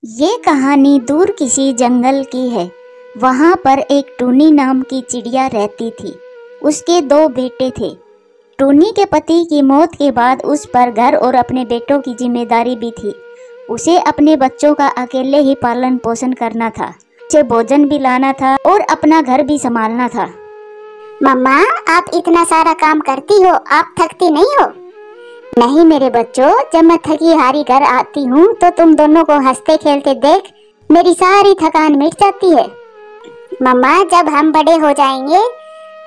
ये कहानी दूर किसी जंगल की है। वहाँ पर एक टूनी नाम की चिड़िया रहती थी। उसके दो बेटे थे। टूनी के पति की मौत के बाद उस पर घर और अपने बेटों की जिम्मेदारी भी थी। उसे अपने बच्चों का अकेले ही पालन पोषण करना था, उसे भोजन भी लाना था और अपना घर भी संभालना था। मम्मा, आप इतना सारा काम करती हो, आप थकती नहीं हो? नहीं मेरे बच्चों, जब मैं थकी हारी घर आती हूँ तो तुम दोनों को हंसते खेलते देख मेरी सारी थकान मिट जाती है। मम्मा, जब हम बड़े हो जाएंगे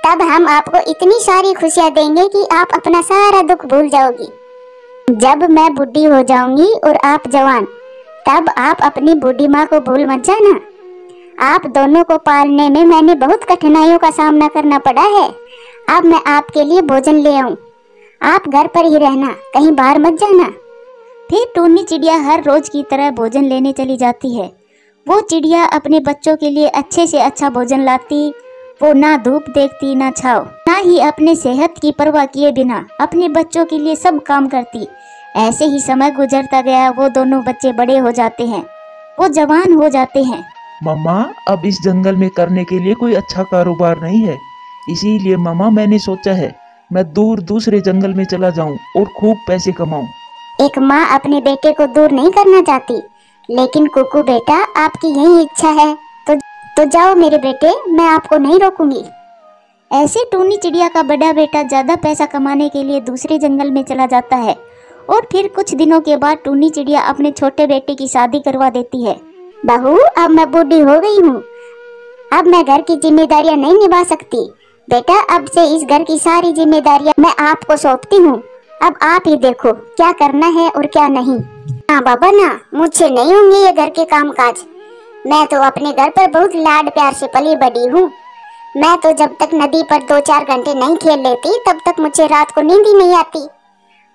तब हम आपको इतनी सारी खुशियाँ देंगे कि आप अपना सारा दुख भूल जाओगी। जब मैं बुढ़ी हो जाऊंगी और आप जवान, तब आप अपनी बूढ़ी माँ को भूल मत जाना। आप दोनों को पालने में मैंने बहुत कठिनाइयों का सामना करना पड़ा है। अब मैं आपके लिए भोजन ले आऊं। आप घर पर ही रहना, कहीं बाहर मत जाना। फिर टूनी चिड़िया हर रोज की तरह भोजन लेने चली जाती है। वो चिड़िया अपने बच्चों के लिए अच्छे से अच्छा भोजन लाती। वो ना धूप देखती ना छाव, ना ही अपने सेहत की परवाह किए बिना अपने बच्चों के लिए सब काम करती। ऐसे ही समय गुजरता गया। वो दोनों बच्चे बड़े हो जाते हैं, वो जवान हो जाते हैं। मम्मा, अब इस जंगल में करने के लिए कोई अच्छा कारोबार नहीं है। इसीलिए मम्मा, मैंने सोचा है मैं दूर दूसरे जंगल में चला जाऊं और खूब पैसे कमाऊं। एक माँ अपने बेटे को दूर नहीं करना चाहती, लेकिन कुकू बेटा, आपकी यही इच्छा है तो जाओ मेरे बेटे, मैं आपको नहीं रोकूंगी। ऐसे टूनी चिड़िया का बड़ा बेटा ज्यादा पैसा कमाने के लिए दूसरे जंगल में चला जाता है और फिर कुछ दिनों के बाद टूनी चिड़िया अपने छोटे बेटे की शादी करवा देती है। बहू, अब मैं बूढ़ी हो गई हूँ, अब मैं घर की जिम्मेदारियाँ नहीं निभा सकती। बेटा, अब से इस घर की सारी जिम्मेदारियाँ मैं आपको सौंपती हूँ। अब आप ही देखो क्या करना है और क्या नहीं। हाँ बाबा ना, मुझसे नहीं होंगे ये घर के काम काज। मैं तो अपने घर पर बहुत लाड प्यार से पली बड़ी हूँ। मैं तो जब तक नदी पर 2-4 घंटे नहीं खेल लेती तब तक मुझे रात को नींद ही नहीं आती।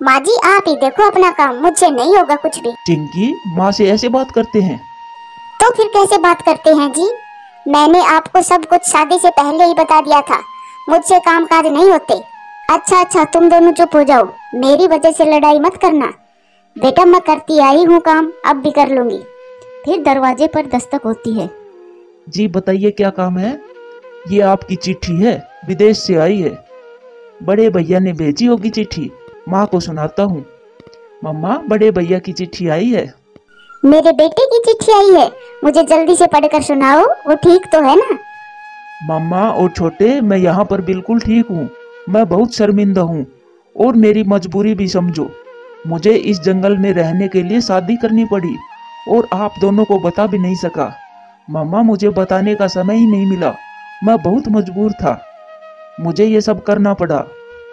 माँ जी, आप ही देखो अपना काम, मुझसे नहीं होगा कुछ भी। चिंकी, माँ से ऐसे बात करते हैं? तो फिर कैसे बात करते हैं जी? मैंने आपको सब कुछ शादी से पहले ही बता दिया था, मुझसे काम काज नहीं होते। अच्छा, तुम दोनों चुप हो जाओ, मेरी वजह से लड़ाई मत करना। बेटा, मैं करती आई हूँ काम, अब भी कर लूंगी। फिर दरवाजे पर दस्तक होती है। जी बताइए, क्या काम है? ये आपकी चिट्ठी है, विदेश से आई है। बड़े भैया ने भेजी होगी चिट्ठी, माँ को सुनाता हूँ। मम्मा, बड़े भैया की चिट्ठी आई है। मेरे बेटे की चिट्ठी आई है, मुझे जल्दी से पढ़कर सुनाओ, वो ठीक तो है ना? मम्मा और छोटे, मैं यहाँ पर बिल्कुल ठीक हूँ। मैं बहुत शर्मिंदा हूँ और मेरी मजबूरी भी समझो। मुझे इस जंगल में रहने के लिए शादी करनी पड़ी और आप दोनों को बता भी नहीं सका। मम्मा, मुझे बताने का समय ही नहीं मिला, मैं बहुत मजबूर था, मुझे ये सब करना पड़ा।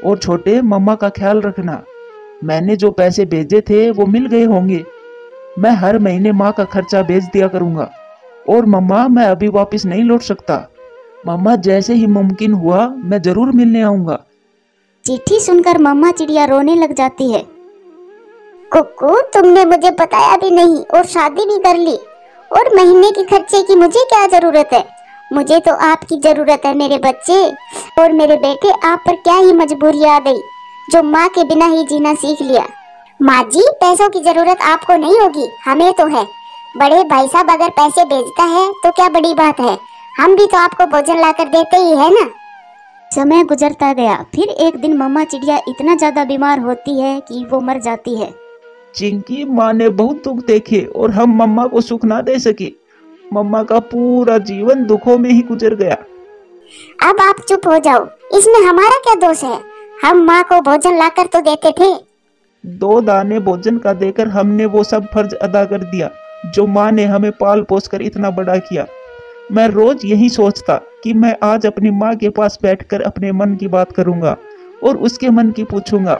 और छोटे, मम्मा का ख्याल रखना। मैंने जो पैसे भेजे थे वो मिल गए होंगे। मैं हर महीने माँ का खर्चा भेज दिया करूँगा। और मम्मा, मैं अभी वापस नहीं लौट सकता। मम्मा, जैसे ही मुमकिन हुआ मैं जरूर मिलने आऊंगा। चिट्ठी सुनकर मम्मा चिड़िया रोने लग जाती है। कुकू, तुमने मुझे बताया भी नहीं और शादी भी कर ली, और महीने के खर्चे की मुझे क्या जरूरत है? मुझे तो आपकी जरूरत है मेरे बच्चे। और मेरे बेटे, आप पर क्या ही मजबूरी आ गई जो माँ के बिना ही जीना सीख लिया। माँ जी, पैसों की जरूरत आपको नहीं होगी, हमें तो है। बड़े भाई साहब अगर पैसे भेजता है तो क्या बड़ी बात है, हम भी तो आपको भोजन लाकर देते ही है ना। समय गुजरता गया। फिर एक दिन मम्मा चिड़िया इतना ज्यादा बीमार होती है कि वो मर जाती है। चिंकी, माँ ने बहुत दुख देखे और हम मम्मा को सुख ना दे सके। मम्मा का पूरा जीवन दुखों में ही गुजर गया। अब आप चुप हो जाओ, इसमें हमारा क्या दोष है? हम माँ को भोजन लाकर तो देते थे। 2 दाने भोजन का देकर हमने वो सब फर्ज अदा कर दिया जो माँ ने हमें पाल पोस कर इतना बड़ा किया। मैं रोज यही सोचता कि मैं आज अपनी माँ के पास बैठकर अपने मन की बात करूंगा और उसके मन की पूछूंगा,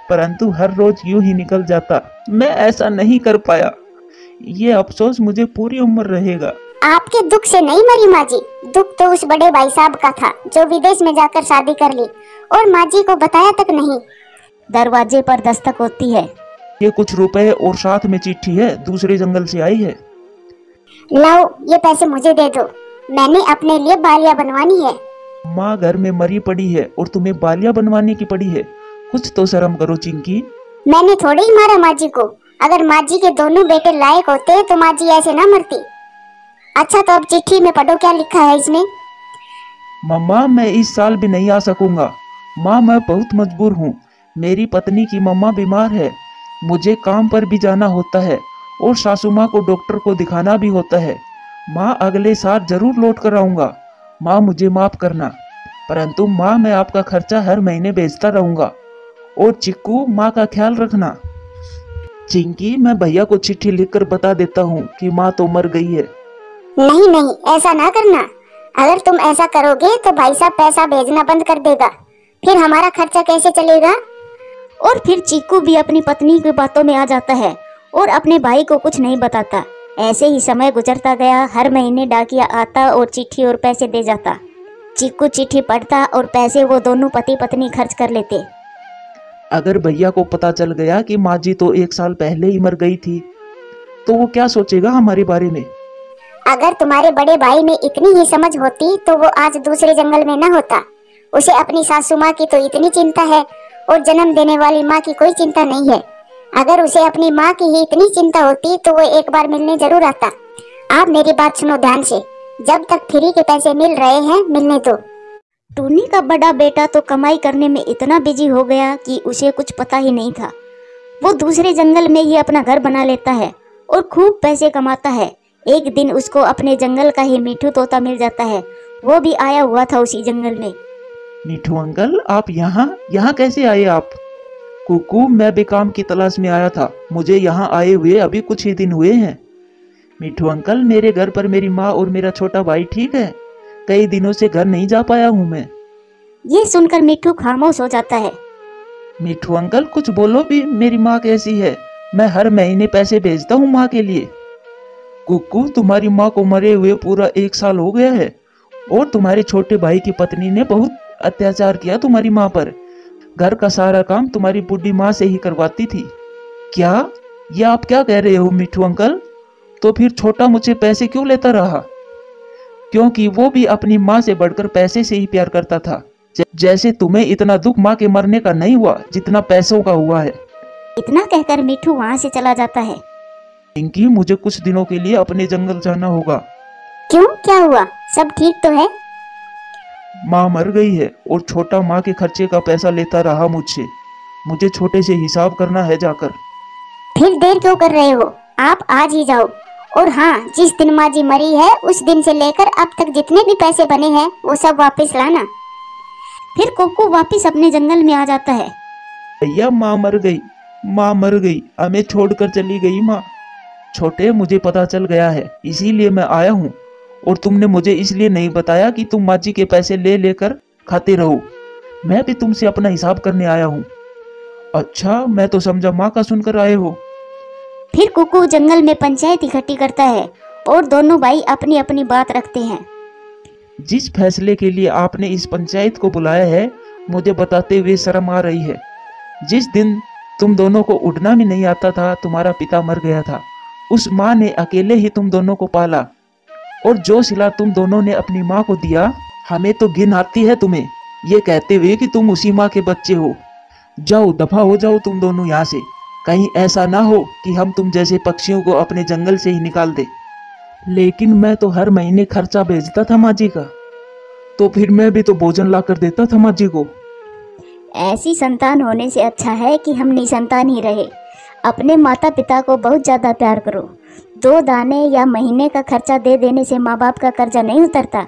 परंतु हर रोज यूं ही निकल जाता। मैं ऐसा नहीं कर पाया, ये अफसोस मुझे पूरी उम्र रहेगा। आपके दुख से नहीं मरी माँ जी, दुख तो उस बड़े भाई साहब का था जो विदेश में जाकर शादी कर ली और माँ जी को बताया तक नहीं। दरवाजे पर दस्तक होती है। ये कुछ रुपए और साथ में चिट्ठी है, दूसरे जंगल से आई है। लाओ, ये पैसे मुझे दे दो, मैंने अपने लिए बालियां बनवानी है। माँ घर में मरी पड़ी है और तुम्हें बालियां बनवाने की पड़ी है, कुछ तो शर्म करो चिंकी। मैंने थोड़े ही मारा माँ जी को, अगर माँ जी के दोनों बेटे लायक होते तो माँ जी ऐसे ना मरती। अच्छा तो अब चिट्ठी में पढ़ो क्या लिखा है इसमें। मम्मा मैं इस साल भी नहीं आ सकूंगा। माँ मैं बहुत मजबूर हूँ। मेरी पत्नी की मम्मा बीमार है। मुझे काम पर भी जाना होता है और सासू माँ को डॉक्टर को दिखाना भी होता है। माँ अगले साल जरूर लौट कर आऊँगा। माँ मुझे माफ़ करना, परंतु माँ मैं आपका खर्चा हर महीने भेजता रहूँगा। और चिक्कू माँ का ख्याल रखना। चिंकी मैं भैया को चिट्ठी लिखकर बता देता हूँ कि माँ तो मर गई है। नहीं नहीं, ऐसा ना करना। अगर तुम ऐसा करोगे तो भाई साहब पैसा भेजना बंद कर देगा, फिर हमारा खर्चा कैसे चलेगा। और फिर चिक्कू भी अपनी पत्नी की बातों में आ जाता है और अपने भाई को कुछ नहीं बताता। ऐसे ही समय गुजरता गया। हर महीने डाकिया आता और चिट्ठी और पैसे दे जाता। चिक्कू चिट्ठी पढ़ता और पैसे वो दोनों पति पत्नी खर्च कर लेते। अगर भैया को पता चल गया कि माँ जी तो 1 साल पहले ही मर गई थी, तो वो क्या सोचेगा हमारे बारे में। अगर तुम्हारे बड़े भाई में इतनी ही समझ होती तो वो आज दूसरे जंगल में न होता। उसे अपनी सासू माँ की तो इतनी चिंता है और जन्म देने वाली माँ की कोई चिंता नहीं है। अगर उसे अपनी माँ की ही इतनी चिंता होती तो वो एक बार मिलने जरूर आता। आप मेरी बात सुनो ध्यान से, जब तक फ्री के पैसे मिल रहे हैं मिलने दो। टूनी का बड़ा बेटा तो कमाई करने में इतना बिजी हो गया कि उसे कुछ पता ही नहीं था। वो दूसरे जंगल में ही अपना घर बना लेता है और खूब पैसे कमाता है। एक दिन उसको अपने जंगल का ही मिठू तोता मिल जाता है। वो भी आया हुआ था उसी जंगल में। मिठू अंकल आप यहाँ कैसे आए आप। कुकू मैं भी काम की तलाश में आया था। मुझे यहाँ आए हुए अभी कुछ ही दिन हुए हैं। मिठू अंकल मेरे घर पर मेरी माँ और मेरा छोटा भाई ठीक है। कई दिनों से घर नहीं जा पाया हूँ मैं। ये सुनकर मिठू खामोश हो जाता है। मिठू अंकल कुछ बोलो भी, मेरी माँ कैसी है। मैं हर महीने पैसे भेजता हूँ माँ के लिए। कुकू तुम्हारी माँ को मरे हुए पूरा 1 साल हो गया है और तुम्हारे छोटे भाई की पत्नी ने बहुत अत्याचार किया तुम्हारी माँ पर। घर का सारा काम तुम्हारी बूढ़ी माँ से ही करवाती थी। क्या ये आप क्या कह रहे हो मिठू अंकल। तो फिर छोटा मुझसे पैसे क्यों लेता रहा। क्योंकि वो भी अपनी माँ से बढ़कर पैसे से ही प्यार करता था। जैसे तुम्हें इतना दुख माँ के मरने का नहीं हुआ जितना पैसों का हुआ है। इतना कहकर मिठू वहाँ से चला जाता है। पिंकी मुझे कुछ दिनों के लिए अपने जंगल जाना होगा। क्यों, क्या हुआ, सब ठीक तो है। माँ मर गई है और छोटा माँ के खर्चे का पैसा लेता रहा मुझसे। मुझे छोटे से हिसाब करना है जाकर। फिर देर क्यों कर रहे हो, आप आज ही जाओ। और हाँ, जिस दिन माँ जी मरी है उस दिन से लेकर अब तक जितने भी पैसे बने हैं वो सब वापस लाना। फिर कुकू वापस अपने जंगल में आ जाता है। भैया माँ मर गई, हमें छोड़कर चली गई माँ। छोटे मुझे पता चल गया है इसीलिए मैं आया हूँ। और तुमने मुझे इसलिए नहीं बताया कि तुम माँ जी के पैसे ले लेकर खाते रहो। मैं भी तुमसे अपना हिसाब करने आया हूँ। अच्छा मैं तो समझा माँ का सुनकर आए हो। फिर कुकू जंगल में पंचायत इकट्ठी करता है और दोनों भाई अपनी अपनी बात रखते हैं। जिस फैसले के लिए आपने इस पंचायत को बुलाया है मुझे बताते हुए शर्म आ रही है। जिस दिन तुम दोनों को उठना भी नहीं आता था तुम्हारा पिता मर गया था। उस माँ ने अकेले ही तुम दोनों को पाला और जो सिला तुम दोनों ने अपनी माँ को दिया हमें तो घिन आती है तुम्हें ये कहते हुए कि तुम उसी माँ के बच्चे हो। जाओ दफा हो जाओ तुम दोनों यहाँ से। कहीं ऐसा ना हो कि हम तुम जैसे पक्षियों को अपने जंगल से ही निकाल दे। लेकिन मैं तो हर महीने खर्चा भेजता था माँ जी का, तो फिर मैं भी तो भोजन ला कर देता था माँ जी को। ऐसी संतान होने से अच्छा है कि हम निसंतान ही रहे। अपने माता पिता को बहुत ज़्यादा प्यार करो। 2 दाने या महीने का खर्चा दे देने से माँ बाप का कर्जा नहीं उतरता।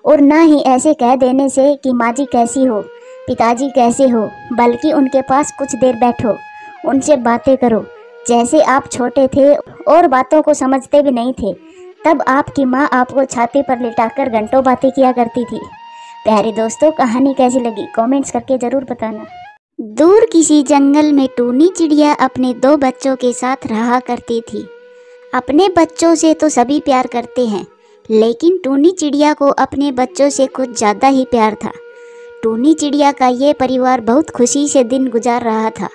और ना ही ऐसे कह देने से कि माँ जी कैसी हो, पिताजी कैसे हो, बल्कि उनके पास कुछ देर बैठो, उनसे बातें करो। जैसे आप छोटे थे और बातों को समझते भी नहीं थे, तब आपकी माँ आपको छाती पर लिटाकर घंटों बातें किया करती थी। प्यारे दोस्तों, कहानी कैसी लगी कमेंट्स करके ज़रूर बताना। दूर किसी जंगल में टूनी चिड़िया अपने 2 बच्चों के साथ रहा करती थी। अपने बच्चों से तो सभी प्यार करते हैं, लेकिन टूनी चिड़िया को अपने बच्चों से कुछ ज़्यादा ही प्यार था। टूनी चिड़िया का ये परिवार बहुत खुशी से दिन गुजार रहा था।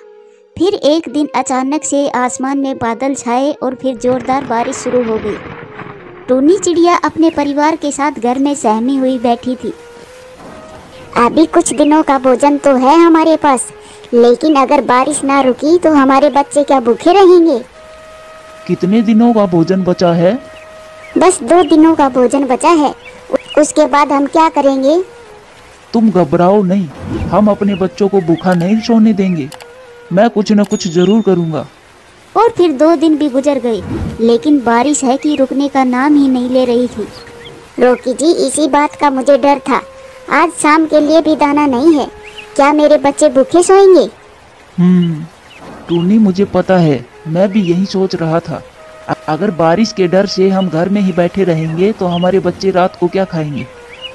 फिर एक दिन अचानक से आसमान में बादल छाए और फिर जोरदार बारिश शुरू हो गई। टूनी चिड़िया अपने परिवार के साथ घर में सहमी हुई बैठी थी। अभी कुछ दिनों का भोजन तो है हमारे पास, लेकिन अगर बारिश ना रुकी तो हमारे बच्चे क्या भूखे रहेंगे? कितने दिनों का भोजन बचा है? बस 2 दिनों का भोजन बचा है। उसके बाद हम क्या करेंगे? तुम घबराओ नहीं, हम अपने बच्चों को भूखा नहीं सोने देंगे। मैं कुछ न कुछ जरूर करूँगा। और फिर 2 दिन भी गुजर गए, लेकिन बारिश है कि रुकने का नाम ही नहीं ले रही थी। रॉकी जी, इसी बात का मुझे डर था। आज शाम के लिए भी दाना नहीं है। क्या मेरे बच्चे भूखे सोएंगे? टूनी, मुझे पता है, मैं भी यही सोच रहा था। अगर बारिश के डर से हम घर में ही बैठे रहेंगे तो हमारे बच्चे रात को क्या खाएंगे।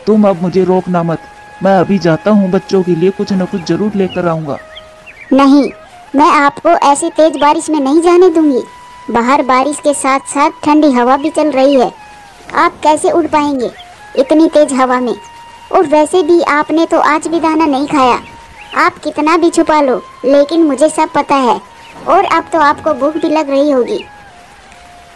तुम अब मुझे रोकना मत, मैं अभी जाता हूँ, बच्चों के लिए कुछ न कुछ जरूर लेकर आऊँगा। नहीं, मैं आपको ऐसी तेज बारिश में नहीं जाने दूंगी। बाहर बारिश के साथ साथ ठंडी हवा भी चल रही है। आप कैसे उड़ पाएंगे इतनी तेज हवा में? और वैसे भी आपने तो आज भी दाना नहीं खाया। आप कितना भी छुपा लो, लेकिन मुझे सब पता है। और अब तो आपको भूख भी लग रही होगी।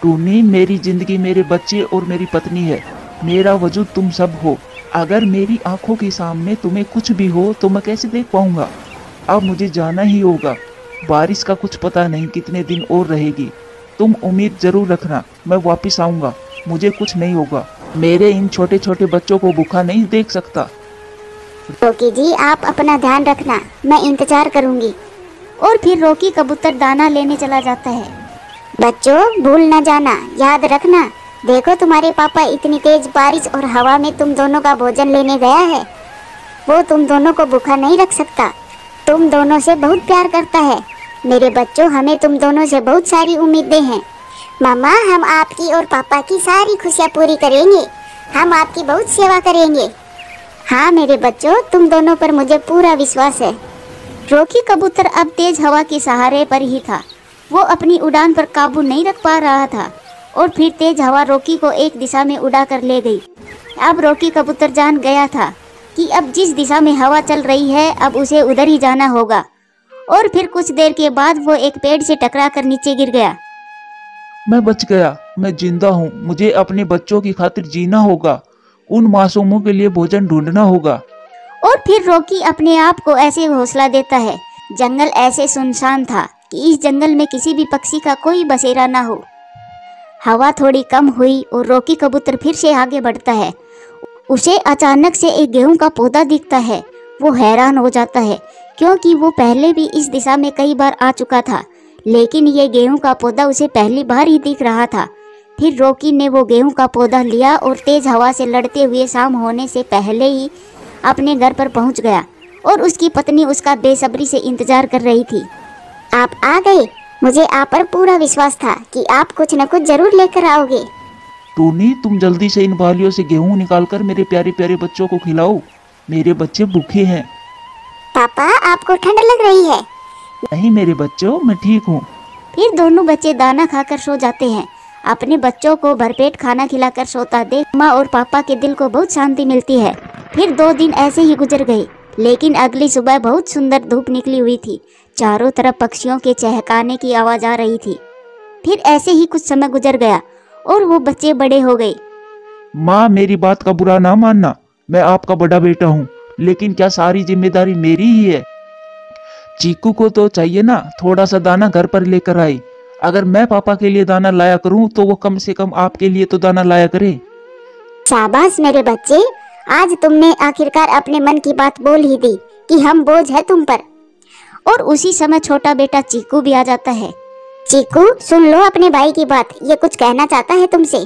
टूनी, मेरी जिंदगी मेरे बच्चे और मेरी पत्नी है। मेरा वजूद तुम सब हो। अगर मेरी आंखों के सामने तुम्हें कुछ भी हो तो मैं कैसे देख पाऊंगा। अब मुझे जाना ही होगा। बारिश का कुछ पता नहीं कितने दिन और रहेगी। तुम उम्मीद जरूर रखना, मैं वापस आऊंगा। मुझे कुछ नहीं होगा। मेरे इन छोटे छोटे बच्चों को भूखा नहीं देख सकता। रॉकी जी, आप अपना ध्यान रखना, मैं इंतजार करूंगी। और फिर रॉकी कबूतर दाना लेने चला जाता है। बच्चों, भूल न जाना, याद रखना। देखो, तुम्हारे पापा इतनी तेज बारिश और हवा में तुम दोनों का भोजन लेने गया है। वो तुम दोनों को भूखा नहीं रख सकता। तुम दोनों से बहुत प्यार करता है। मेरे बच्चों, हमें तुम दोनों से बहुत सारी उम्मीदें हैं। मामा, हम आपकी और पापा की सारी खुशियाँ पूरी करेंगे। हम आपकी बहुत सेवा करेंगे। हाँ मेरे बच्चों, तुम दोनों पर मुझे पूरा विश्वास है। रॉकी कबूतर अब तेज हवा के सहारे पर ही था। वो अपनी उड़ान पर काबू नहीं रख पा रहा था और फिर तेज हवा रॉकी को एक दिशा में उड़ा कर ले गई। अब रॉकी कबूतर जान गया था कि अब जिस दिशा में हवा चल रही है अब उसे उधर ही जाना होगा। और फिर कुछ देर के बाद वो एक पेड़ से टकरा कर नीचे गिर गया। मैं बच गया, मैं जिंदा हूँ। मुझे अपने बच्चों की खातिर जीना होगा। उन मासूमों के लिए भोजन ढूंढना होगा। और फिर रॉकी अपने आप को ऐसे हौसला देता है। जंगल ऐसे सुनसान था कि इस जंगल में किसी भी पक्षी का कोई बसेरा ना हो। हवा थोड़ी कम हुई और रॉकी कबूतर फिर से आगे बढ़ता है। उसे अचानक से एक गेहूं का पौधा दिखता है। वो हैरान हो जाता है क्योंकि वो पहले भी इस दिशा में कई बार आ चुका था, लेकिन ये गेहूं का पौधा उसे पहली बार ही दिख रहा था। फिर रॉकी ने वो गेहूं का पौधा लिया और तेज हवा से लड़ते हुए शाम होने से पहले ही अपने घर पर पहुंच गया और उसकी पत्नी उसका बेसब्री से इंतजार कर रही थी। आप आ गए। मुझे आप पर पूरा विश्वास था कि आप कुछ न कुछ जरूर लेकर आओगे। टूनी, तुम जल्दी से इन बालियों से गेहूं निकालकर मेरे प्यारे प्यारे बच्चों को खिलाओ। मेरे बच्चे भूखे हैं। पापा, आपको ठंड लग रही है? नहीं मेरे बच्चों, मैं ठीक हूँ। फिर दोनों बच्चे दाना खाकर सो जाते हैं। अपने बच्चों को भरपेट खाना खिलाकर सोता देख माँ और पापा के दिल को बहुत शांति मिलती है। फिर 2 दिन ऐसे ही गुजर गए, लेकिन अगली सुबह बहुत सुंदर धूप निकली हुई थी। चारों तरफ पक्षियों के चहकाने की आवाज आ रही थी। फिर ऐसे ही कुछ समय गुजर गया और वो बच्चे बड़े हो गए। माँ, मेरी बात का बुरा ना मानना, मैं आपका बड़ा बेटा हूँ, लेकिन क्या सारी जिम्मेदारी मेरी ही है? चीकू को तो चाहिए ना थोड़ा सा दाना घर पर लेकर आई। अगर मैं पापा के लिए दाना लाया करूं तो वो कम से कम आपके लिए तो दाना लाया करे। शाबाश मेरे बच्चे, आज तुमने आखिरकार अपने मन की बात बोल ही दी कि हम बोझ है तुम पर। और उसी समय छोटा बेटा चीकू भी आ जाता है। चीकू, सुन लो अपने भाई की बात, ये कुछ कहना चाहता है तुमसे।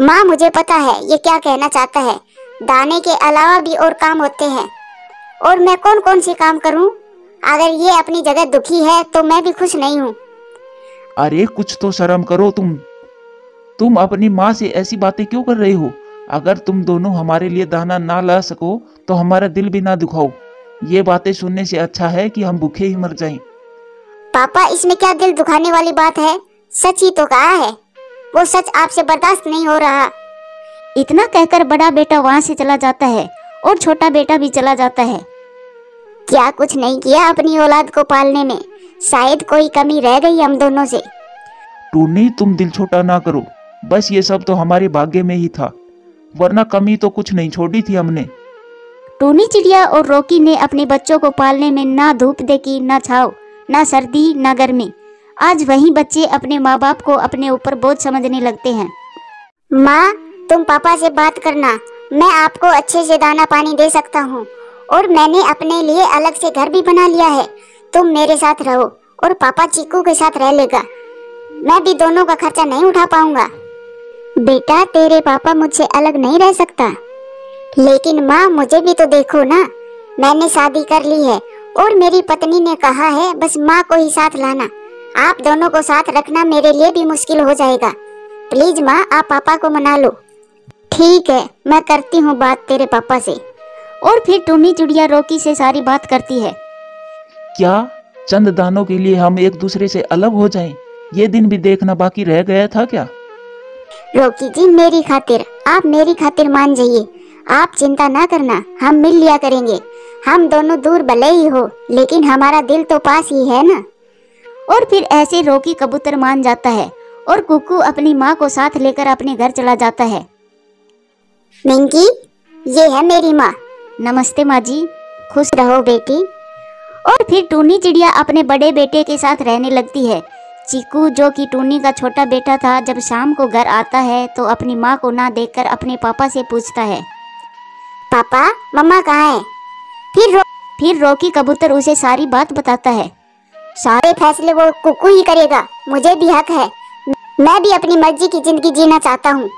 माँ, मुझे पता है ये क्या कहना चाहता है। दाने के अलावा भी और काम होते हैं, और मैं कौन कौन से काम करूं? अगर ये अपनी जगह दुखी है तो मैं भी खुश नहीं हूँ। अरे कुछ तो शर्म करो तुम अपनी माँ से ऐसी बातें क्यों कर रही हो? अगर तुम दोनों हमारे लिए दाना ना ला सको तो हमारा दिल भी ना दुखाओ। ये बातें सुनने से अच्छा है कि हम भूखे ही मर जाएं। पापा, इसमें क्या दिल दुखाने वाली बात है? सच ही तो कहा है। वो सच आपसे बर्दाश्त नहीं हो रहा। इतना कहकर बड़ा बेटा वहाँ से चला जाता है और छोटा बेटा भी चला जाता है। क्या कुछ नहीं किया अपनी औलाद को पालने में? शायद कोई कमी रह गई हम दोनों से। टूनी, तुम दिल छोटा ना करो। बस ये सब तो हमारे भाग्य में ही था, वरना कमी तो कुछ नहीं छोड़ी थी हमने। टूनी चिड़िया और रॉकी ने अपने बच्चों को पालने में ना धूप देखी, ना छाव, ना सर्दी, ना गर्मी। आज वही बच्चे अपने माँ बाप को अपने ऊपर बोझ समझने लगते हैं। माँ, तुम पापा से बात करना, मैं आपको अच्छे से दाना पानी दे सकता हूँ और मैंने अपने लिए अलग से घर भी बना लिया है। तुम मेरे साथ रहो और पापा चीकू के साथ रह लेगा। मैं भी दोनों का खर्चा नहीं उठा पाऊंगा। बेटा, तेरे पापा मुझसे अलग नहीं रह सकता। लेकिन माँ, मुझे भी तो देखो ना, मैंने शादी कर ली है और मेरी पत्नी ने कहा है बस माँ को ही साथ लाना। आप दोनों को साथ रखना मेरे लिए भी मुश्किल हो जाएगा। प्लीज माँ, आप पापा को मना लो। ठीक है, मैं करती हूँ बात तेरे पापा से। और फिर टूनी चिड़िया रॉकी से सारी बात करती है। क्या चंद दानों के लिए हम एक दूसरे से अलग हो जाएं? ये दिन भी देखना बाकी रह गया था क्या? रॉकी जी, मेरी खातिर, आप मेरी खातिर मान जाइए। आप चिंता ना करना, हम मिल लिया करेंगे। हम दोनों दूर भले ही हो, लेकिन हमारा दिल तो पास ही है ना। और फिर ऐसे रॉकी कबूतर मान जाता है और कुकू अपनी माँ को साथ लेकर अपने घर चला जाता है। मिंकी, ये है मेरी माँ। नमस्ते माँ जी। खुश रहो बेटी। और फिर टूनी चिड़िया अपने बड़े बेटे के साथ रहने लगती है। चीकू, जो कि टूनी का छोटा बेटा था, जब शाम को घर आता है तो अपनी माँ को ना देखकर अपने पापा से पूछता है, पापा, मम्मा कहाँ है? फिर रॉकी कबूतर उसे सारी बात बताता है। सारे फैसले वो कुकू ही करेगा, मुझे भी हक है। मैं भी अपनी मर्जी की जिंदगी जीना चाहता हूँ।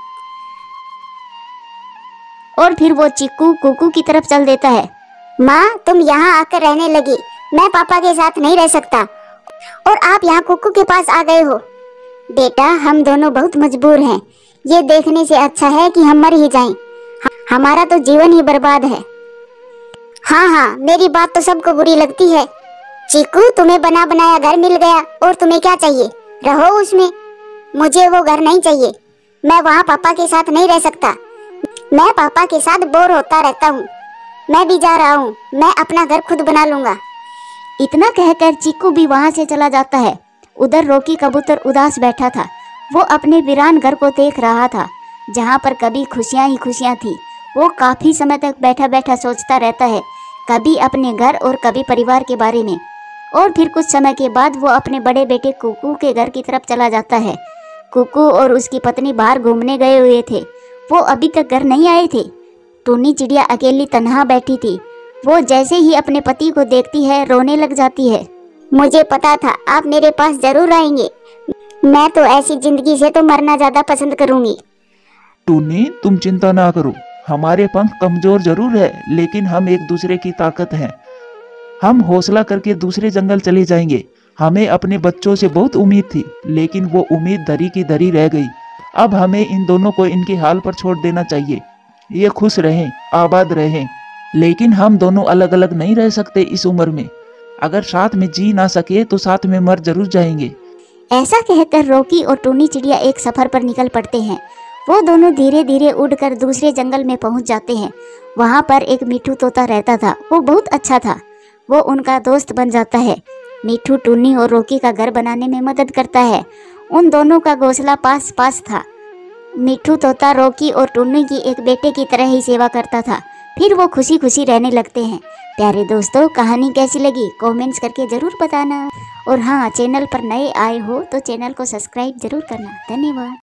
और फिर वो चिक्कू कुकू की तरफ चल देता है। माँ, तुम यहाँ आकर रहने लगी, मैं पापा के साथ नहीं रह सकता और आप यहाँ कुकू के पास आ गए हो। बेटा, हम दोनों बहुत मजबूर हैं। ये देखने से अच्छा है कि हम मर ही जाएं। हमारा तो जीवन ही बर्बाद है। हाँ, मेरी बात तो सबको बुरी लगती है। चीकू, तुम्हें बना बनाया घर मिल गया और तुम्हें क्या चाहिए? रहो उसमें। मुझे वो घर नहीं चाहिए। मैं वहाँ पापा के साथ नहीं रह सकता। मैं पापा के साथ बोर होता रहता हूँ। मैं भी जा रहा हूँ, मैं अपना घर खुद बना लूंगा। इतना कहकर चिक्कू भी वहाँ से चला जाता है। उधर रॉकी कबूतर उदास बैठा था। वो अपने वीरान घर को देख रहा था, जहाँ पर कभी खुशियाँ ही खुशियाँ थी। वो काफी समय तक बैठा बैठा सोचता रहता है, कभी अपने घर और कभी परिवार के बारे में। और फिर कुछ समय के बाद वो अपने बड़े बेटे कुकू के घर की तरफ चला जाता है। कुकू और उसकी पत्नी बाहर घूमने गए हुए थे। वो अभी तक घर नहीं आए थे। टूनी चिड़िया अकेली तन्हा बैठी थी। वो जैसे ही अपने पति को देखती है, रोने लग जाती है। मुझे पता था आप मेरे पास जरूर आएंगे। मैं तो ऐसी जिंदगी से तो मरना ज्यादा पसंद करूंगी। टूनी, तुम चिंता ना करो। हमारे पंख कमजोर जरूर है, लेकिन हम एक दूसरे की ताकत हैं। हम हौसला करके दूसरे जंगल चले जाएंगे। हमें अपने बच्चों से बहुत उम्मीद थी, लेकिन वो उम्मीद धरी की धरी रह गई। अब हमें इन दोनों को इनके हाल पर छोड़ देना चाहिए। ये खुश रहें, आबाद रहें, लेकिन हम दोनों अलग अलग नहीं रह सकते इस उम्र में। अगर साथ में जी ना सके तो साथ में मर जरूर जाएंगे। ऐसा कहकर रॉकी और टूनी चिड़िया एक सफर पर निकल पड़ते हैं। वो दोनों धीरे धीरे उड़कर दूसरे जंगल में पहुंच जाते हैं। वहां पर एक मिट्ठू तोता रहता था। वो बहुत अच्छा था। वो उनका दोस्त बन जाता है। मिट्ठू टूनी और रॉकी का घर बनाने में मदद करता है। उन दोनों का घोंसला पास पास था। मिट्ठू तोता रॉकी और टूनी की एक बेटे की तरह ही सेवा करता था। फिर वो खुशी खुशी रहने लगते हैं। प्यारे दोस्तों, कहानी कैसी लगी कमेंट्स करके ज़रूर बताना। और हाँ, चैनल पर नए आए हो तो चैनल को सब्सक्राइब जरूर करना। धन्यवाद।